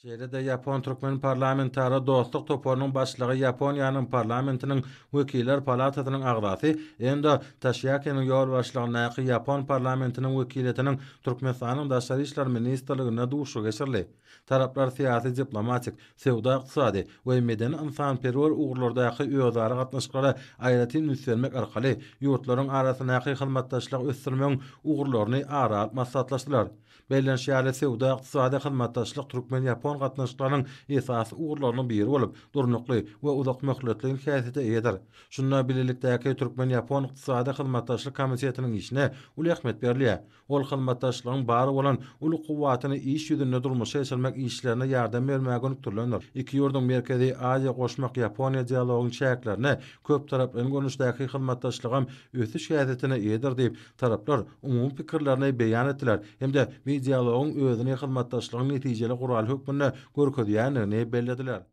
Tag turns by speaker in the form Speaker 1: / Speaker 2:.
Speaker 1: Şeýle-de Ýapon-Türkmen parlamentary dostluk topunyň başlygy Ýaponiýanyň parlamentiniň wekiller palatasynyň agzasy enda Taşiakinin ýol başlygynyňky Ýapon parlamentiniň wekilletiniň Türkmenistanyň daşary işler ministrligine duşu geçirli. Taraplar syýasy, diplomatik, sewda, ykdysady we medeni ynsanperwer ugurlardaky öýdary gatnaşyklary aýratyn üstlenmek arkaly ýurtlaryň arasyndaky hyzmatdaşlyk ösdürmeň ugurlaryny ara maslahatlaşdylar. Beýlenşýärli sewda, ykdysady hyzmatdaşlyk Türkmen Ýapon gatnaşyklarynyň esasy ugurlarynyň biri bolup, durnukly we uzak möhletli häsiýete eýdir. Şunda bilelikdäki Türkmen Ýapon ykdysady hyzmatdaşlyk komitetiniň işine uly ähmiýet berilýär. Ol hyzmatdaşlygyň bary bolan uly gowwatyny iş ýüzünde durmuşa geçirmek işlerine ýardam bermäge önükdirlendir. Iki ýurdun merkezi Aziýa goşmak Ýaponiýa dialogynyň şäherlerine köp taraply görnüşdäki hyzmatdaşlygam ösüş häsiýetine eýdir diýip taraplar umumy pikirlerini beýan etdiler. Hemde bu dialogyň özüne hyzmatdaşlygyň netijeli gural hökmünde görkezýändigini bellediler.